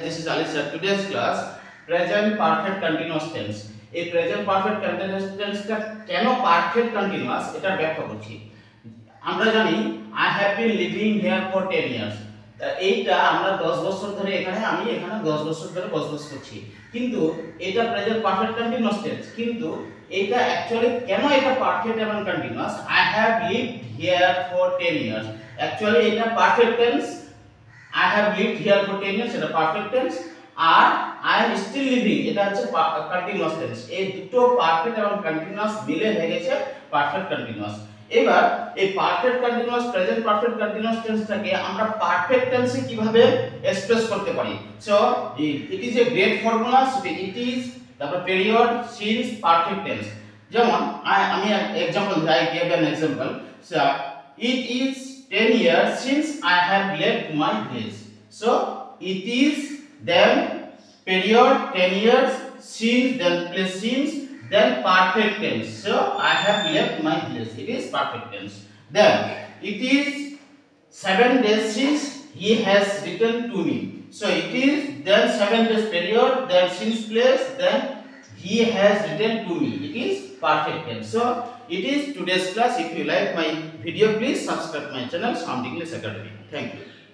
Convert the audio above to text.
this is Alisha. Today's class present perfect continuous tense. এই present perfect continuous টেন্সটা কেন perfect continuous এটা ব্যাখ্যা করছি। আমরা জানি I have been living here for 10 years. এইটা আমরা 10 বছর ধরে আমি এখানে 10 বছর ধরে বসবাস করছি, কিন্তু এটা প্রেজেন্ট পারফেক্ট কন্টিনিউয়াস টেন্স। কিন্তু এটা অ্যাকচুয়ালি কেন এটা পারফেক্ট এবং continuous? I have lived here for 10 years. Actually এটা perfect tense. I have lived here for 10 years, এটা পারফেক্ট টেন্স। আর I am still living, এটা হচ্ছে কন্টিনিউয়াস টেন্স। এই দুটো পারফেক্ট এবং কন্টিনিউয়াস মিলে হয়ে গেছে পারফেক্ট কন্টিনিউয়াস। এবার এই perfect continuous present perfect continuous টেন্সটাকে আমরা পারফেক্ট টেন্সে কিভাবে এক্সপ্রেস করতে পারি? So it is a great formula. It is তারপর পিরিয়ড সিন্স পারফেক্ট টেন্স। যেমন আমি example I gave an example. So it is 10 years since I have left my village. So it is then period 10 years since then place since then perfect tense. So I have left my village. It is perfect tense. Then it is 7 days since he has returned to me. So it is then 7 days period then since place then he has returned to me. It is perfect tense. So it is today's class. If you like my video, please subscribe my channel Sound English Academy. Thank you.